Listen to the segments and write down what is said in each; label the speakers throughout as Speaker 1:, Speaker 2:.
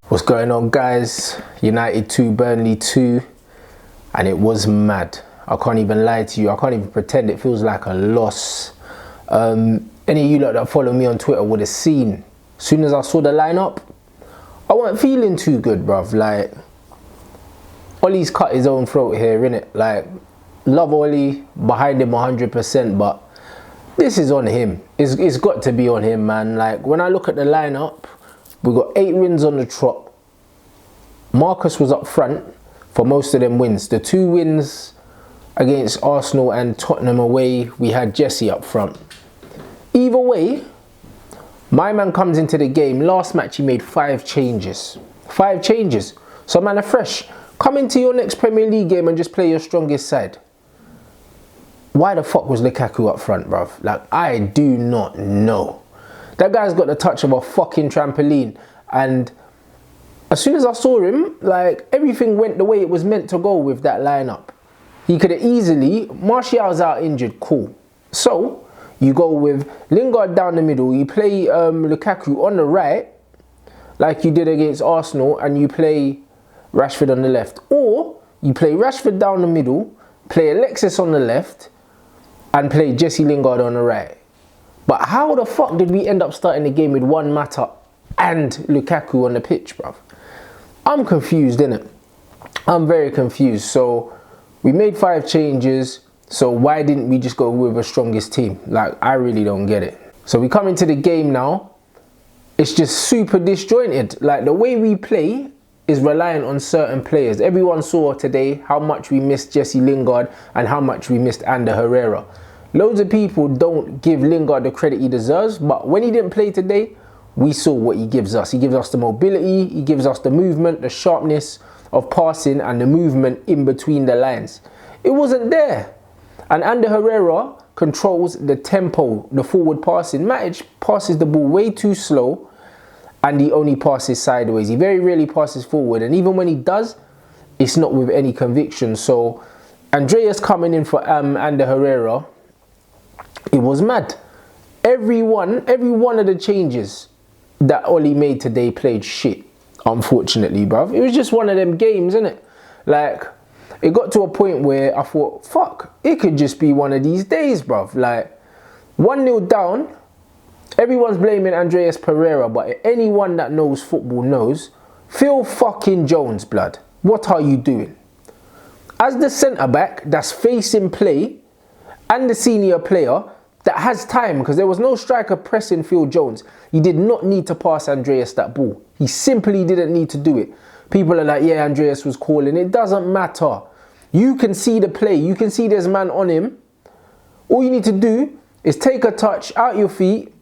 Speaker 1: What's going on, guys? United 2, Burnley 2, and it was mad. I can't even lie to you. I can't even pretend it feels like a loss. Any of you lot that follow me on Twitter would have seen. As soon as I saw the lineup, I wasn't feeling too good, bruv. Like, Ollie's cut his own throat here, innit? Like, love Ollie, behind him 100%, but this is on him. It's got to be on him, man. Like, when I look at the lineup, we got 8 wins on the trot. Marcus was up front for most of them wins. The 2 wins against Arsenal and Tottenham away, we had Jesse up front. Either way, my man comes into the game. Last match, he made 5 changes. 5 changes. So, man, afresh, come into your next Premier League game and just play your strongest side. Why the fuck was Lukaku up front, bruv? Like, I do not know. That guy's got the touch of a fucking trampoline. And as soon as I saw him, like, everything went the way it was meant to go with that lineup. He could have easily, Martial's out injured, cool. So, you go with Lingard down the middle, you play Lukaku on the right, like you did against Arsenal, and you play Rashford on the left. Or, you play Rashford down the middle, play Alexis on the left, and play Jesse Lingard on the right. But how the fuck did we end up starting the game with Juan Mata and Lukaku on the pitch, bruv? I'm confused, innit? I'm very confused. So, we made 5 changes. So, why didn't we just go with a strongest team? Like, I really don't get it. So, we come into the game now. It's just super disjointed. Like, the way we play is reliant on certain players. Everyone saw today how much we missed Jesse Lingard and how much we missed Ander Herrera. Loads of people don't give Lingard the credit he deserves, but when he didn't play today, we saw what he gives us. He gives us the mobility, he gives us the movement, the sharpness of passing and the movement in between the lines. It wasn't there. And Ander Herrera controls the tempo, the forward passing. Matic passes the ball way too slow and he only passes sideways. He very rarely passes forward, and even when he does, it's not with any conviction. So Andreas coming in for Ander Herrera, it was mad. Every one of the changes that Ollie made today played shit, unfortunately, bruv. It was just one of them games, innit? Like, it got to a point where I thought, fuck, it could just be one of these days, bruv. Like, 1-0 down, everyone's blaming Andreas Pereira, but anyone that knows football knows, Phil fucking Jones, blood. What are you doing? As the centre-back that's facing play and the senior player that has time, because there was no striker pressing Phil Jones. He did not need to pass Andreas that ball. He simply didn't need to do it. People are like, yeah, Andreas was calling. It doesn't matter. You can see the play. You can see there's man on him. All you need to do is take a touch out your feet,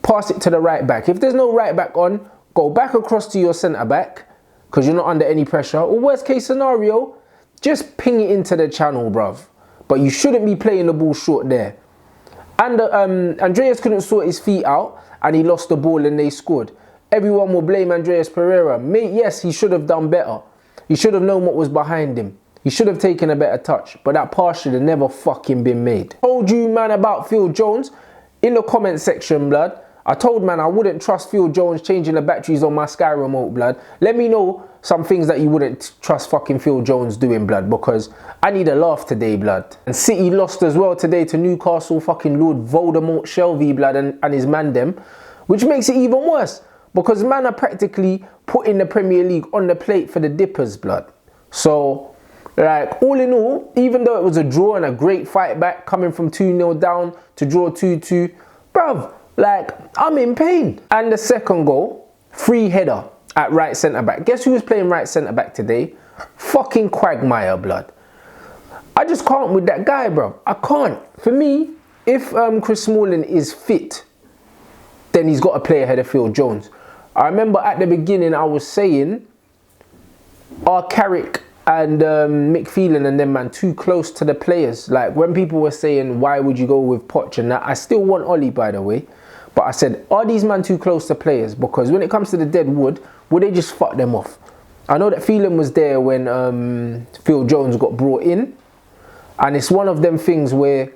Speaker 1: pass it to the right back. If there's no right back on, go back across to your centre back because you're not under any pressure. Or worst case scenario, just ping it into the channel, bruv. But you shouldn't be playing the ball short there. And Andreas couldn't sort his feet out and he lost the ball and they scored. Everyone will blame Andreas Pereira. Mate, yes, he should have done better. He should have known what was behind him. He should have taken a better touch. But that pass should have never fucking been made. Told you, man, about Phil Jones in the comment section, blood. I told man I wouldn't trust Phil Jones changing the batteries on my Sky remote, blood. Let me know some things that you wouldn't trust fucking Phil Jones doing, blood, because I need a laugh today, blood. And City lost as well today to Newcastle, fucking Lord Voldemort Shelby, blood, and his man them, which makes it even worse because man are practically putting the Premier League on the plate for the Dippers, blood. So, like, all in all, even though it was a draw and a great fight back coming from 2-0 down to draw 2-2, bruv, like, I'm in pain. And the second goal, free header at right centre-back. Guess who was playing right centre-back today? Fucking Quagmire, blood. I just can't with that guy, bro. I can't. For me, if Chris Smalling is fit, then he's got to play ahead of Phil Jones. I remember at the beginning I was saying, are Carrick and Mick Phelan and them, man, too close to the players? Like, when people were saying, why would you go with Poch and that? I still want Ollie, by the way. But I said, are these man too close to players? Because when it comes to the dead wood, would they just fuck them off? I know that Phelan was there when Phil Jones got brought in. And it's one of them things where,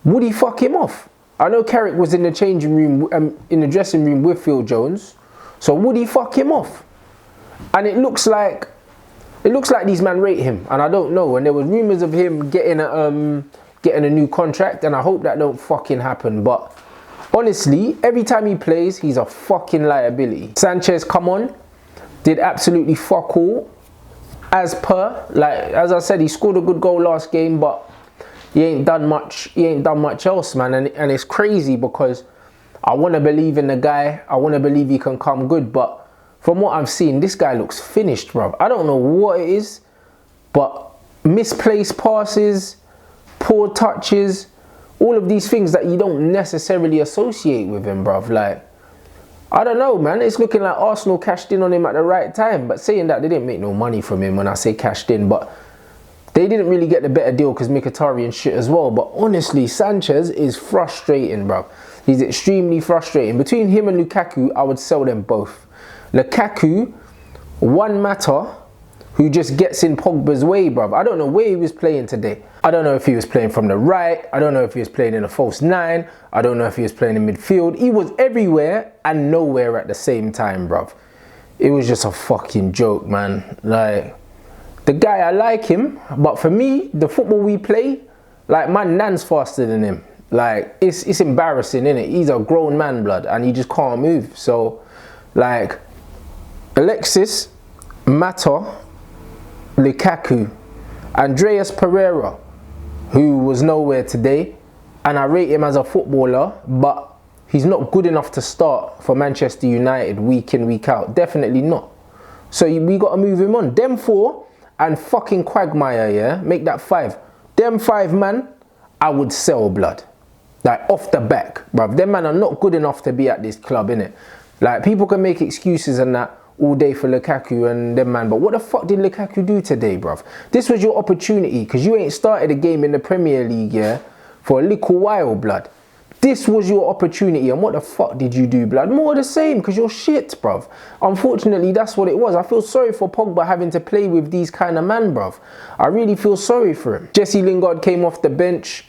Speaker 1: would he fuck him off? I know Carrick was in the changing room, in the dressing room with Phil Jones. So would he fuck him off? And it looks like these men rate him, and I don't know. And there was rumours of him getting a new contract, and I hope that don't fucking happen. But honestly, every time he plays, he's a fucking liability. Sanchez, come on, did absolutely fuck all. As I said, he scored a good goal last game, but he ain't done much. He ain't done much else, man. And it's crazy because I want to believe in the guy. I want to believe he can come good, but from what I've seen, this guy looks finished, bro. I don't know what it is, but misplaced passes, poor touches, all of these things that you don't necessarily associate with him, bruv. Like, I don't know, man. It's looking like Arsenal cashed in on him at the right time. But saying that, they didn't make no money from him when I say cashed in. But they didn't really get the better deal because Mkhitaryan shit as well. But honestly, Sanchez is frustrating, bruv. He's extremely frustrating. Between him and Lukaku, I would sell them both. Lukaku, one matter, who just gets in Pogba's way, bruv. I don't know where he was playing today. I don't know if he was playing from the right. I don't know if he was playing in a false nine. I don't know if he was playing in midfield. He was everywhere and nowhere at the same time, bruv. It was just a fucking joke, man. Like, the guy, I like him, but for me, the football we play, like, man, Nan's faster than him. Like, it's embarrassing, innit? He's a grown man, blood, and he just can't move. So, like, Alexis, Mata, Lukaku, Andreas Pereira, who was nowhere today, and I rate him as a footballer, but he's not good enough to start for Manchester United week in, week out. Definitely not. So we got to move him on. Them four and fucking Quagmire, yeah? Make that 5. Them 5, man, I would sell, blood. Like, off the back, bruv. Them man are not good enough to be at this club, innit? Like, people can make excuses and that all day for Lukaku and them, man. But what the fuck did Lukaku do today, bruv? This was your opportunity, because you ain't started a game in the Premier League, yeah, for a little while, blood. This was your opportunity, and what the fuck did you do, blood? More of the same, because you're shit, bruv. Unfortunately, that's what it was. I feel sorry for Pogba having to play with these kind of man, bruv. I really feel sorry for him. Jesse Lingard came off the bench,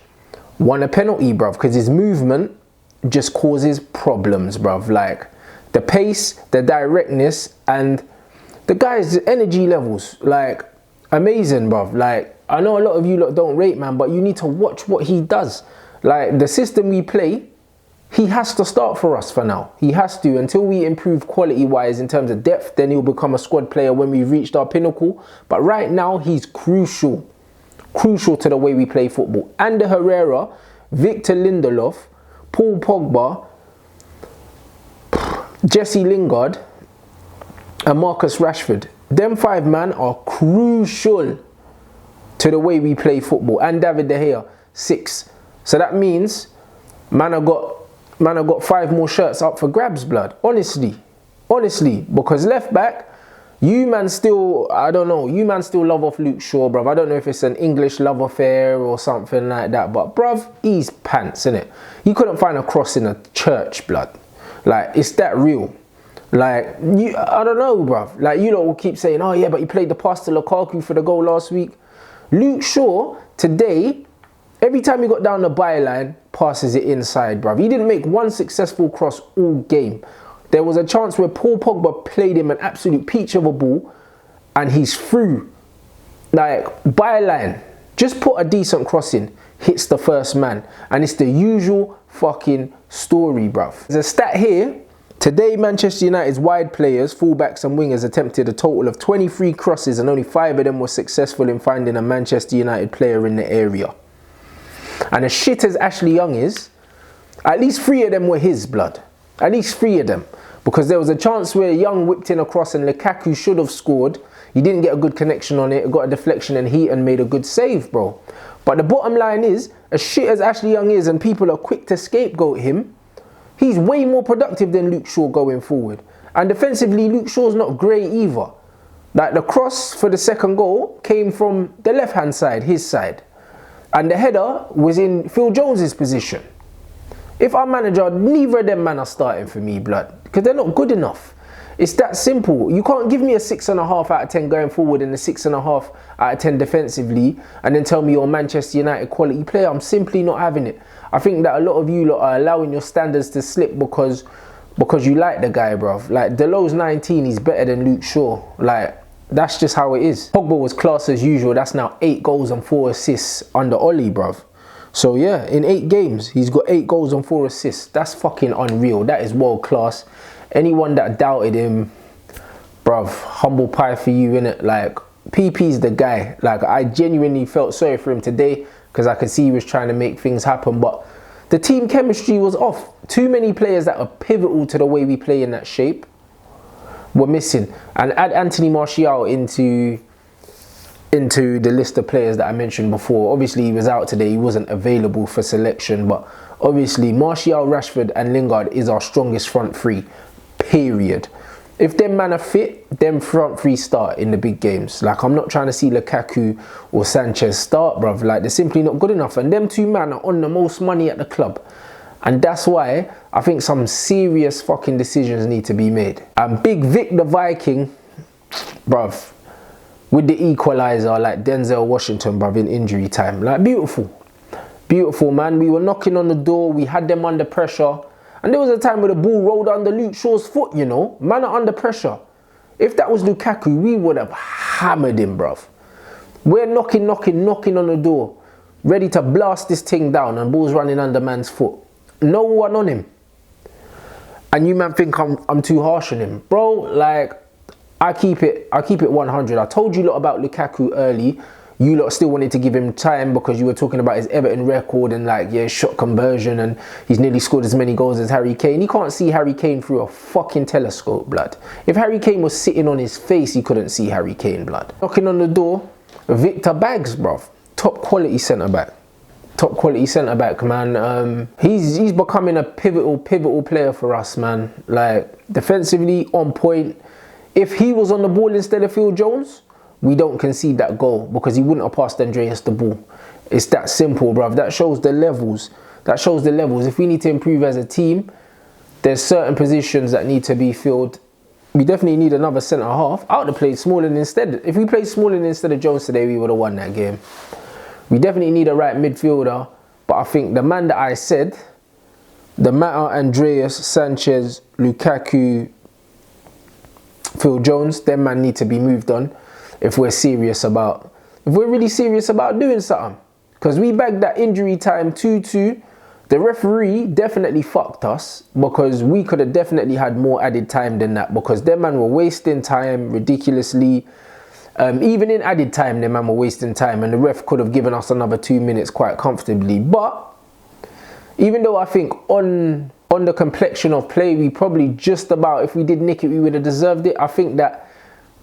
Speaker 1: won a penalty, bruv, because his movement just causes problems, bruv. Like, the pace, the directness, and the guy's energy levels, like, amazing, bruv. Like, I know a lot of you lot don't rate, man, but you need to watch what he does. Like, the system we play, he has to start for us for now. He has to. Until we improve quality-wise in terms of depth, then he'll become a squad player when we've reached our pinnacle. But right now, he's crucial. Crucial to the way we play football. Ander Herrera, Victor Lindelof, Paul Pogba, Jesse Lingard, and Marcus Rashford. Them 5 man are crucial to the way we play football. And David De Gea, 6. So that means man have got 5 more shirts up for grabs, blood. Honestly, because left back, you man still, I don't know, you man still love off Luke Shaw, bruv. I don't know if it's an English love affair or something like that, but bruv, he's pants, innit? You couldn't find a cross in a church, blood. Like, it's that real. Like, I don't know, bruv. Like, you lot will keep saying, oh yeah, but he played the pass to Lukaku for the goal last week. Luke Shaw, today, every time he got down the byline, passes it inside, bruv. He didn't make one successful cross all game. There was a chance where Paul Pogba played him an absolute peach of a ball, and he's through. Like, byline. Just put a decent cross in, hits the first man. And it's the usual fucking story, bruv. There's a stat here. Today, Manchester United's wide players, fullbacks and wingers attempted a total of 23 crosses, and only 5 of them were successful in finding a Manchester United player in the area. And as shit as Ashley Young is, at least 3 of them were his, blood. At least 3 of them. Because there was a chance where Young whipped in a cross and Lukaku should have scored. He didn't get a good connection on it. Got a deflection and Heaton made a good save, bro. But the bottom line is, as shit as Ashley Young is and people are quick to scapegoat him, he's way more productive than Luke Shaw going forward. And defensively, Luke Shaw's not great either. Like, the cross for the second goal came from the left-hand side, his side. And the header was in Phil Jones's position. If our manager, neither of them man are starting for me, blood. Because they're not good enough. It's that simple. You can't give me a 6.5 out of 10 going forward and a 6.5 out of 10 defensively and then tell me you're a Manchester United quality player. I'm simply not having it. I think that a lot of you lot are allowing your standards to slip because you like the guy, bruv. Like, Delos's 19, he's better than Luke Shaw. Like, that's just how it is. Pogba was class as usual. That's now 8 goals and 4 assists under Ollie, bruv. So yeah, in 8 games, he's got 8 goals and 4 assists. That's fucking unreal. That is world class. Anyone that doubted him, bruv, humble pie for you, innit? Like, PP's the guy. Like, I genuinely felt sorry for him today because I could see he was trying to make things happen, but the team chemistry was off. Too many players that are pivotal to the way we play in that shape were missing. And add Anthony Martial into the list of players that I mentioned before. Obviously, he was out today. He wasn't available for selection, but obviously, Martial, Rashford and Lingard is our strongest front three. Period. If them man are fit, them front three start in the big games. Like, I'm not trying to see Lukaku or Sanchez start, bruv. Like, they're simply not good enough. And them 2 man are on the most money at the club. And that's why I think some serious fucking decisions need to be made. And Big Vic the Viking, bruv, with the equaliser, like Denzel Washington, bruv, in injury time. Like, beautiful. Beautiful, man. We were knocking on the door. We had them under pressure. And there was a time where the ball rolled under Luke Shaw's foot, you know. Man are under pressure. If that was Lukaku, we would have hammered him, bruv. We're knocking on the door. Ready to blast this thing down and ball's running under man's foot. No one on him. And you man think I'm too harsh on him. Bro, like, I keep it 100. I told you lot about Lukaku early. You lot still wanted to give him time because you were talking about his Everton record and, like, yeah, shot conversion, and he's nearly scored as many goals as Harry Kane. You can't see Harry Kane through a fucking telescope, blood. If Harry Kane was sitting on his face, he couldn't see Harry Kane, blood. Knocking on the door, Victor Bags, bruv. Top quality centre-back. Top quality centre-back, man. He's becoming a pivotal player for us, man. Like, defensively, on point. If he was on the ball instead of Phil Jones, we don't concede that goal because he wouldn't have passed Andreas the ball. It's that simple, bruv. That shows the levels. That shows the levels. If we need to improve as a team, there's certain positions that need to be filled. We definitely need another centre-half. I would have played Smalling instead. If we played Smalling instead of Jones today, we would have won that game. We definitely need a right midfielder. But I think the man that I said, the Mata, Andreas, Sanchez, Lukaku, Phil Jones, them man need to be moved on. If we're really serious about doing something. Because we bagged that injury time 2-2. The referee definitely fucked us because we could have definitely had more added time than that, because them man were wasting time ridiculously. Even in added time, them man were wasting time, and the ref could have given us another 2 minutes quite comfortably. But even though I think on the complexion of play, we probably just about, if we did nick it, we would have deserved it. I think that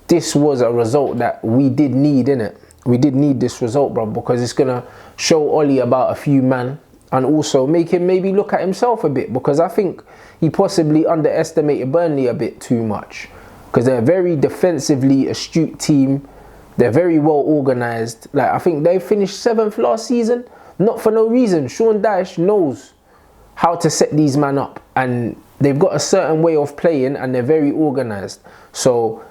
Speaker 1: this was a result that we did need, innit? We did need this result, bro, because it's going to show Ollie about a few man and also make him maybe look at himself a bit, because I think he possibly underestimated Burnley a bit too much, because they're a very defensively astute team. They're very well organised. Like, I think they finished 7th last season, not for no reason. Sean Dyche knows how to set these men up, and they've got a certain way of playing, and they're very organised. So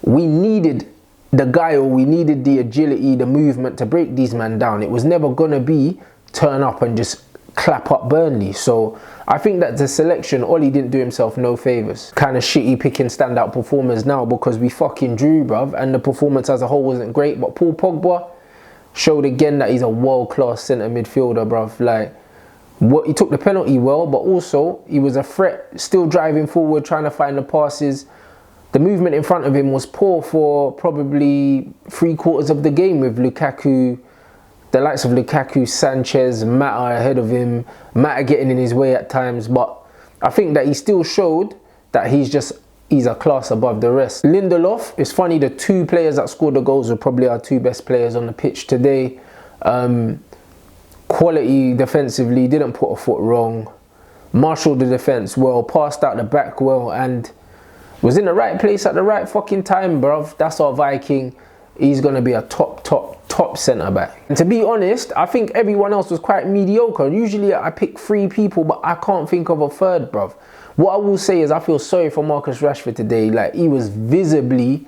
Speaker 1: we needed the guile, we needed the agility, the movement to break these men down. It was never going to be turn up and just clap up Burnley. So I think that the selection, Ollie didn't do himself no favours. Kind of shitty picking standout performers now because we fucking drew, bruv, and the performance as a whole wasn't great. But Paul Pogba showed again that he's a world-class centre midfielder, bruv. Like, he took the penalty well, but also he was a threat, still driving forward, trying to find the passes. The movement in front of him was poor for probably 3/4 of the game, with Lukaku, the likes of Lukaku, Sanchez, Mata ahead of him, Mata getting in his way at times. But I think that he still showed that he's a class above the rest. Lindelof, it's funny, the 2 players that scored the goals were probably our 2 best players on the pitch today. Quality defensively, didn't put a foot wrong, marshalled the defence well, passed out the back well, and was in the right place at the right fucking time, bruv. That's our Viking. He's going to be a top top centre back. And to be honest, I think everyone else was quite mediocre. Usually I pick 3 people, but I can't think of a third, bruv. What I will say is I feel sorry for Marcus Rashford today. Like, he was visibly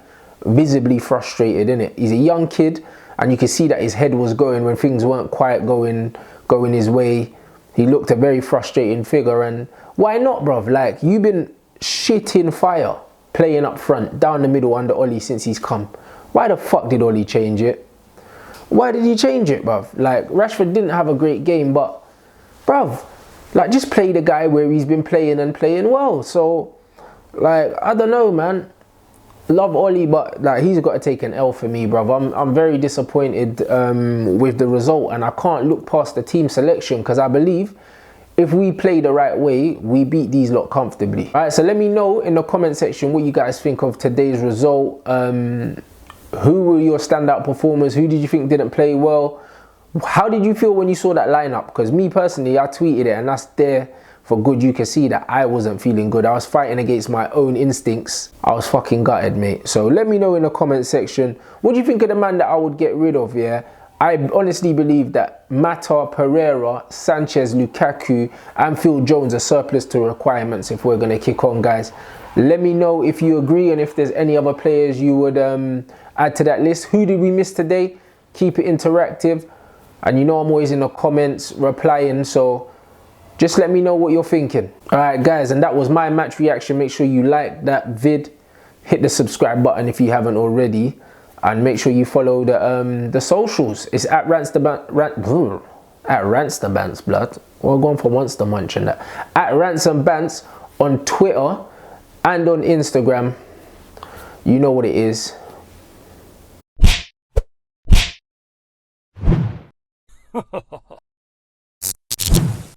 Speaker 1: frustrated, innit? He's a young kid, and you can see that his head was going when things weren't quite going his way. He looked a very frustrating figure, and why not, bruv? Like, you've been shitting fire playing up front, down the middle under Ollie since he's come. Why the fuck did Ollie change it? Why did he change it, bruv? Like, Rashford didn't have a great game, but, bruv, like, just play the guy where he's been playing and playing well. So, like, I don't know, man. Love Ollie, but like, he's got to take an L for me, bruv. I'm very disappointed with the result, and I can't look past the team selection, because I believe if we play the right way, we beat these lot comfortably. All right, so let me know in the comment section what you guys think of today's result. Who were your standout performers? Who did you think didn't play well? How did you feel when you saw that lineup? Because me personally, I tweeted it, and that's there for good. You can see that I wasn't feeling good. I was fighting against my own instincts. I was fucking gutted, mate. So let me know in the comment section, what do you think of the man that I would get rid of, yeah? I honestly believe that Mata, Pereira, Sanchez, Lukaku, and Phil Jones are surplus to requirements if we're going to kick on, guys. Let me know if you agree, and if there's any other players you would add to that list. Who did we miss today? Keep it interactive. And you know I'm always in the comments replying, so just let me know what you're thinking. Alright guys, and that was my match reaction. Make sure you like that vid, hit the subscribe button if you haven't already, and make sure you follow the socials. It's at Rants the Bants, blood. We're going for once the munch and that. At Rants and Bants on Twitter and on Instagram. You know what it is.